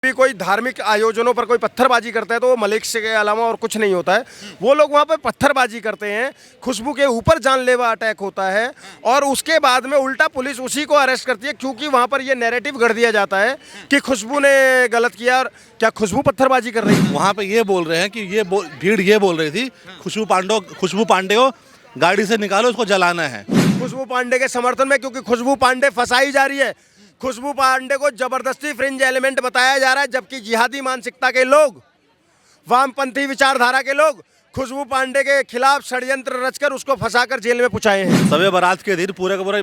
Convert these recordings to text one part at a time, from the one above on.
भी कोई धार्मिक आयोजनों पर कोई पत्थरबाजी करता है तो वो मलेक से के अलावा और कुछ नहीं होता है। वो लोग वहाँ पे पत्थरबाजी करते हैं, खुशबू के ऊपर जानलेवा अटैक होता है और उसके बाद में उल्टा पुलिस उसी को अरेस्ट करती है, क्योंकि वहाँ पर ये नैरेटिव गढ़ दिया जाता है कि खुशबू ने गलत किया। और क्या खुशबू पत्थरबाजी कर रही थी? वहाँ पे ये बोल रहे हैं कि भीड़ ये बोल रही थी खुशबू पांडे को गाड़ी से निकालो, उसको जलाना है। खुशबू पांडे के समर्थन में, क्योंकि खुशबू पांडे फंसाई जा रही है। खुशबू पांडे को जबरदस्ती फ्रिंज एलिमेंट बताया जा रहा है, जबकि जिहादी मानसिकता के लोग, वामपंथी विचारधारा के लोग खुशबू पांडे के खिलाफ षड्यंत्र रचकर उसको फंसाकर जेल में पहुंचाए हैं। सवे बारात के दिन पूरे का पूरा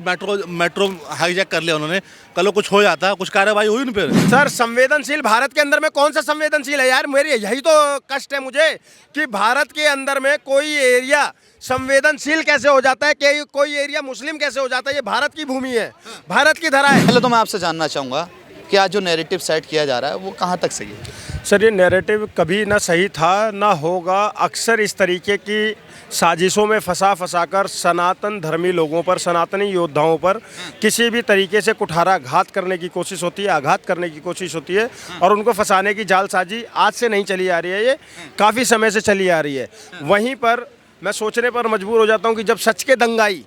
मेट्रो हाईजैक कर लिया उन्होंने। कल कुछ हो जाता, कुछ कार्रवाई हुई उन पर? सर, संवेदनशील भारत के अंदर में कौन सा संवेदनशील है यार? मेरी यही तो कष्ट है मुझे कि भारत के अंदर में कोई एरिया संवेदनशील कैसे हो जाता है, कि कोई एरिया मुस्लिम कैसे हो जाता है। ये भारत की भूमि है, भारत की धरा है। पहले तो मैं आपसे जानना चाहूँगा कि आज जो नैरेटिव सेट किया जा रहा है वो कहाँ तक सही है? सर, ये नैरेटिव कभी ना सही था ना होगा। अक्सर इस तरीके की साजिशों में फंसा कर सनातन धर्मी लोगों पर, सनातनी योद्धाओं पर किसी भी तरीके से कुठाराघात करने की कोशिश होती है, आघात करने की कोशिश होती है। और उनको फंसाने की जालसाजी आज से नहीं चली आ रही है, ये काफ़ी समय से चली आ रही है। वहीं पर मैं सोचने पर मजबूर हो जाता हूँ कि जब सच के दंगाई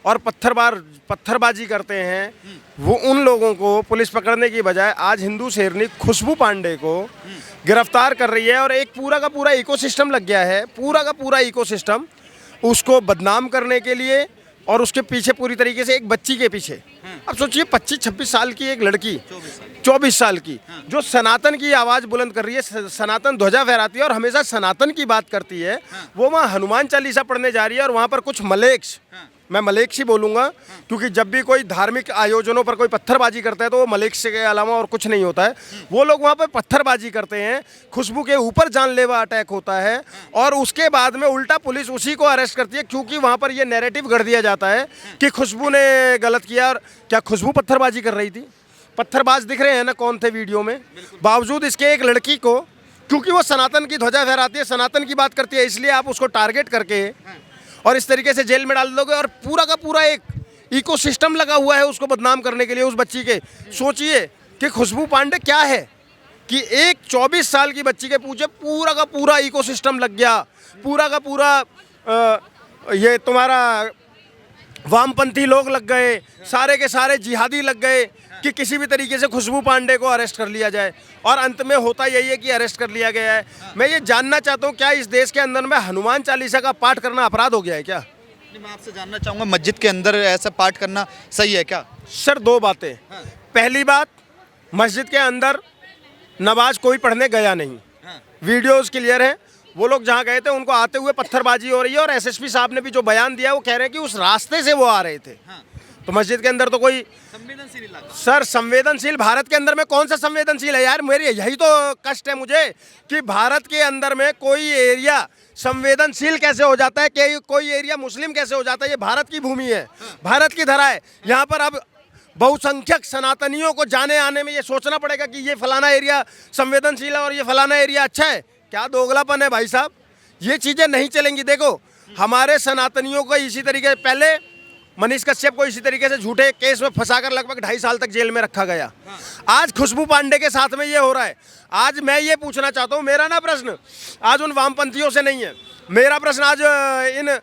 और पत्थरबाजी करते हैं, वो उन लोगों को पुलिस पकड़ने की बजाय आज हिंदू शेरनी खुशबू पांडे को गिरफ्तार कर रही है। और एक पूरा का पूरा इकोसिस्टम लग गया है, पूरा का पूरा इकोसिस्टम उसको बदनाम करने के लिए और उसके पीछे पूरी तरीके से एक बच्ची के पीछे। अब सोचिए 25-26 साल की एक लड़की, 24 साल की, जो सनातन की आवाज़ बुलंद कर रही है, सनातन ध्वजा फहराती है और हमेशा सनातन की बात करती है, वो वहाँ हनुमान चालीसा पढ़ने जा रही है। और वहाँ पर कुछ मलेक्स, मैं मलेक्स ही बोलूँगा, क्योंकि जब भी कोई धार्मिक आयोजनों पर कोई पत्थरबाजी करता है तो वो मलेक्स के अलावा और कुछ नहीं होता है। वो लोग वहाँ पर पत्थरबाजी करते हैं, खुशबू के ऊपर जानलेवा अटैक होता है और उसके बाद में उल्टा पुलिस उसी को अरेस्ट करती है, क्योंकि वहाँ पर ये नैरेटिव गढ़ दिया जाता है कि खुशबू ने गलत किया। और क्या खुशबू पत्थरबाजी कर रही थी? पत्थरबाज दिख रहे हैं ना कौन थे वीडियो में। बावजूद इसके एक लड़की को, क्योंकि वो सनातन की ध्वजा फहराती है, सनातन की बात करती है, इसलिए आप उसको टारगेट करके और इस तरीके से जेल में डाल दोगे। और पूरा का पूरा एक इकोसिस्टम लगा हुआ है उसको बदनाम करने के लिए, उस बच्ची के। सोचिए कि खुशबू पांडे क्या है कि एक 24 साल की बच्ची के पूछे पूरा का पूरा इकोसिस्टम लग गया, पूरा का पूरा ये तुम्हारा वामपंथी लोग लग गए, सारे के सारे जिहादी लग गए कि किसी भी तरीके से खुशबू पांडे को अरेस्ट कर लिया जाए। और अंत में होता यही है कि अरेस्ट कर लिया गया है। मैं ये जानना चाहता हूँ, क्या इस देश के अंदर में हनुमान चालीसा का पाठ करना अपराध हो गया है क्या? मैं आपसे जानना चाहूँगा, मस्जिद के अंदर ऐसा पाठ करना सही है क्या? सर, दो बातें। पहली बात, मस्जिद के अंदर नमाज कोई पढ़ने गया नहीं, वीडियोज़ क्लियर है। वो लोग जहाँ गए थे उनको आते हुए पत्थरबाजी हो रही है और एसएसपी साहब ने भी जो बयान दिया वो कह रहे हैं कि उस रास्ते से वो आ रहे थे। तो मस्जिद के अंदर तो कोई संवेदनशील इलाका। सर, संवेदनशील भारत के अंदर में कौन सा संवेदनशील है यार? मेरी यही तो कष्ट है मुझे कि भारत के अंदर में कोई एरिया संवेदनशील कैसे हो जाता है, कि कोई एरिया मुस्लिम कैसे हो जाता है। ये भारत की भूमि है, भारत की धरा है। यहाँ पर अब बहुसंख्यक सनातनियों को जाने आने में ये सोचना पड़ेगा कि ये फलाना एरिया संवेदनशील है और ये फलाना एरिया अच्छा है। क्या दोगलापन है भाई साहब, ये चीज़ें नहीं चलेंगी। देखो, हमारे सनातनियों को इसी तरीके, पहले मनीष कश्यप को इसी तरीके से झूठे केस में फंसाकर लगभग 2.5 साल तक जेल में रखा गया। आज खुशबू पांडे के साथ में ये हो रहा है। आज मैं ये पूछना चाहता हूँ, मेरा ना प्रश्न आज उन वामपंथियों से नहीं है, मेरा प्रश्न आज इन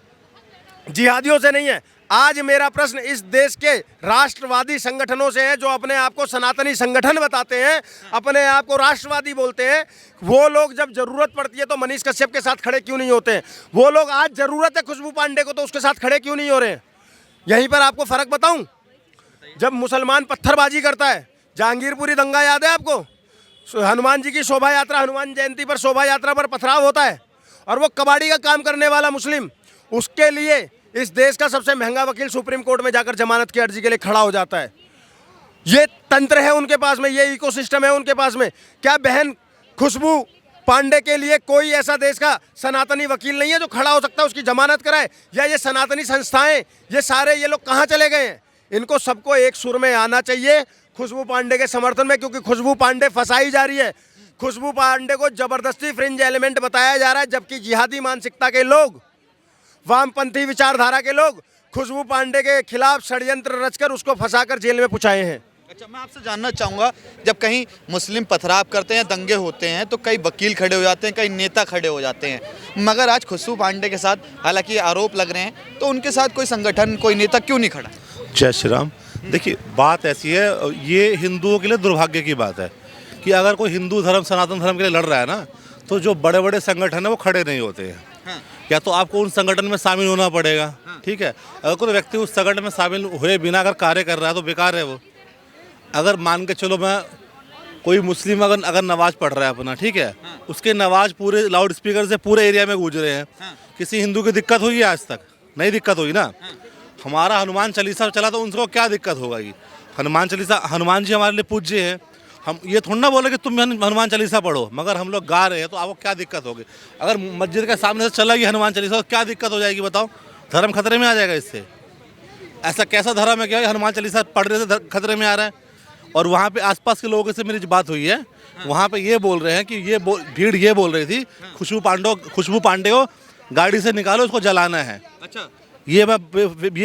जिहादियों से नहीं है, आज मेरा प्रश्न इस देश के राष्ट्रवादी संगठनों से है, जो अपने आप को सनातनी संगठन बताते हैं, अपने आप को राष्ट्रवादी बोलते हैं। वो लोग जब जरूरत पड़ती है तो मनीष कश्यप के साथ खड़े क्यों नहीं होते हैं? वो लोग आज जरूरत है खुशबू पांडे को तो उसके साथ खड़े क्यों नहीं हो रहे हैं? यहीं पर आपको फर्क बताऊं, जब मुसलमान पत्थरबाजी करता है, जहांगीरपुरी दंगा याद है आपको? हनुमान जी की शोभा यात्रा, हनुमान जयंती पर शोभा यात्रा पर पथराव होता है और वो कबाड़ी का काम करने वाला मुस्लिम, उसके लिए इस देश का सबसे महंगा वकील सुप्रीम कोर्ट में जाकर जमानत की अर्जी के लिए खड़ा हो जाता है। ये तंत्र है उनके पास में, ये इकोसिस्टम है उनके पास में। क्या बहन खुशबू पांडे के लिए कोई ऐसा देश का सनातनी वकील नहीं है जो खड़ा हो सकता है, उसकी जमानत कराए? या ये सनातनी संस्थाएं, ये सारे ये लोग कहाँ चले गए हैं? इनको सबको एक सुर में आना चाहिए खुशबू पांडे के समर्थन में, क्योंकि खुशबू पांडे फंसाई जा रही है। खुशबू पांडे को जबरदस्ती फ्रिंज एलिमेंट बताया जा रहा है, जबकि जिहादी मानसिकता के लोग, वामपंथी विचारधारा के लोग खुशबू पांडे के खिलाफ षड्यंत्र रचकर उसको फंसाकर जेल में पहुंचाए हैं। अच्छा, मैं आपसे जानना चाहूँगा, जब कहीं मुस्लिम पथराव करते हैं, दंगे होते हैं, तो कई वकील खड़े हो जाते हैं, कई नेता खड़े हो जाते हैं, मगर आज खुशबू पांडे के साथ हालांकि आरोप लग रहे हैं, तो उनके साथ कोई संगठन, कोई नेता क्यों नहीं खड़ा? जय श्री राम। देखिए, बात ऐसी है, ये हिंदुओं के लिए दुर्भाग्य की बात है कि अगर कोई हिंदू धर्म, सनातन धर्म के लिए लड़ रहा है ना, तो जो बड़े बड़े संगठन है वो खड़े नहीं होते हैं। या तो आपको उन संगठन में शामिल होना पड़ेगा, ठीक है। अगर कोई व्यक्ति उस संगठन में शामिल हुए बिना अगर कार्य कर रहा है तो बेकार है वो। अगर मान के चलो, मैं कोई मुस्लिम अगर नमाज पढ़ रहा है अपना, ठीक है, उसके नमाज पूरे लाउड स्पीकर से पूरे एरिया में गूंज रहे हैं, किसी हिंदू की दिक्कत हुई है? आज तक नहीं दिक्कत हुई ना। हमारा हनुमान चालीसा चला तो उनको क्या दिक्कत होगा? हनुमान चालीसा, हनुमान जी हमारे लिए पूज्य है। हम ये थोड़ा ना बोले कि तुम हनुमान चालीसा पढ़ो, मगर हम लोग गा रहे हैं तो आपको क्या दिक्कत होगी? अगर मस्जिद के सामने से चला गई हनुमान चालीसा तो क्या दिक्कत हो जाएगी बताओ? धर्म खतरे में आ जाएगा इससे। ऐसा कैसा धर्म है क्या हनुमान चालीसा पढ़ने से खतरे में आ रहा है? और वहाँ पे आसपास के लोगों से मेरी बात हुई है, वहाँ पे ये बोल रहे हैं कि भीड़ ये बोल रही थी खुशबू पांडे को गाड़ी से निकालो, उसको जलाना है। अच्छा, ये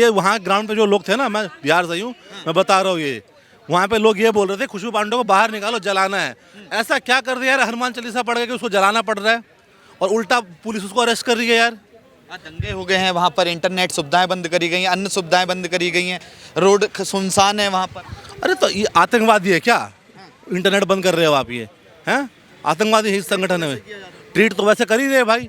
वहाँ ग्राउंड पे जो लोग थे ना, मैं बिहार से हूँ, मैं बता रहा हूँ, ये वहाँ पे लोग ये बोल रहे थे खुशबू पांडे को बाहर निकालो, जलाना है। ऐसा क्या कर दिया यार, हनुमान चालीसा पढ़ के उसको जलाना पड़ रहा है और उल्टा पुलिस उसको अरेस्ट कर रही है यार। दंगे हो गए हैं वहाँ पर, इंटरनेट सुविधाएं बंद करी गई हैं, अन्य सुविधाएं बंद करी गई हैं, रोड सुनसान है वहाँ पर। अरे तो ये आतंकवादी है क्या? इंटरनेट बंद कर रहे हो आप? ये हैं आतंकवादी है इस संगठन में? ट्रीट तो वैसे कर ही रहे भाई।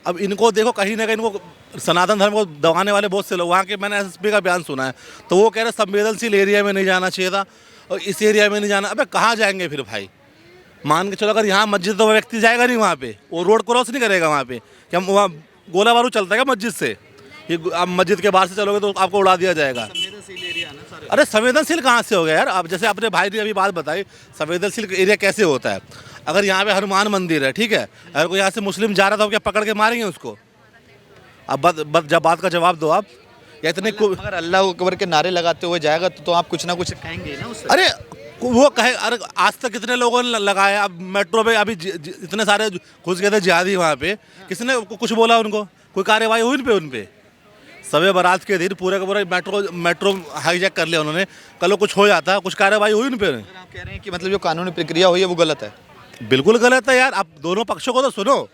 अब इनको देखो, कहीं ना कहीं इनको सनातन धर्म को दबाने वाले बहुत से लोग, वहाँ के मैंने एसएसपी का बयान सुना है, तो वो कह रहे संवेदनशील एरिया में नहीं जाना चाहिए था और इस एरिया में नहीं जाना। अबे कहाँ जाएंगे फिर भाई? मान के चलो, अगर यहाँ मस्जिद तो व्यक्ति जाएगा नहीं वहाँ पे, वो रोड क्रॉस नहीं करेगा वहाँ पे। क्या वहाँ गोला बारूद चलता है क्या मस्जिद से? ये आप मस्जिद के बाहर से चलोगे तो आपको उड़ा दिया जाएगा। अरे संवेदनशील कहाँ से हो गया यार? आप जैसे अपने भाई ने अभी बात बताई, संवेदनशील एरिया कैसे होता है? अगर यहाँ पे हनुमान मंदिर है, ठीक है, अगर कोई यहाँ से मुस्लिम जा रहा था, क्या पकड़ के मारेंगे उसको? अब जब बात का जवाब दो आप। या इतने अगर अल्लाह अकबर के नारे लगाते हुए जाएगा तो आप कुछ ना कुछ कहेंगे ना उससे। अरे वो कहे, अरे आज तक कितने लोगों ने लगाया? अब मेट्रो पे अभी इतने सारे घुस गए थे जिहादी वहाँ पे, किसने कुछ बोला उनको? कोई कार्रवाई हुई उन पे? सवे बारात के दिन पूरे का पूरा मेट्रो हाईजैक कर लिया उन्होंने। कल कुछ हो जाता, कुछ कार्रवाई हुई उन पे? आप कह रहे हैं कि मतलब जो कानूनी प्रक्रिया हुई है वो गलत है? बिल्कुल गलत है यार। आप दोनों पक्षों को तो सुनो।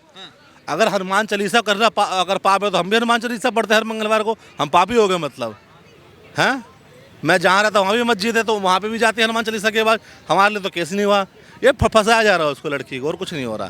अगर हनुमान चालीसा करना अगर पाप है तो हम भी हनुमान चालीसा पढ़ते हैं हर मंगलवार को, हम पापी हो गए मतलब? हैं? मैं जहाँ रहता हूँ वहाँ भी मस्जिद है, तो वहाँ पे भी जाते हैं हनुमान चालीसा के बाद। हमारे लिए तो केस नहीं हुआ। ये फंसाया जा रहा है उसको, लड़की को, और कुछ नहीं हो रहा।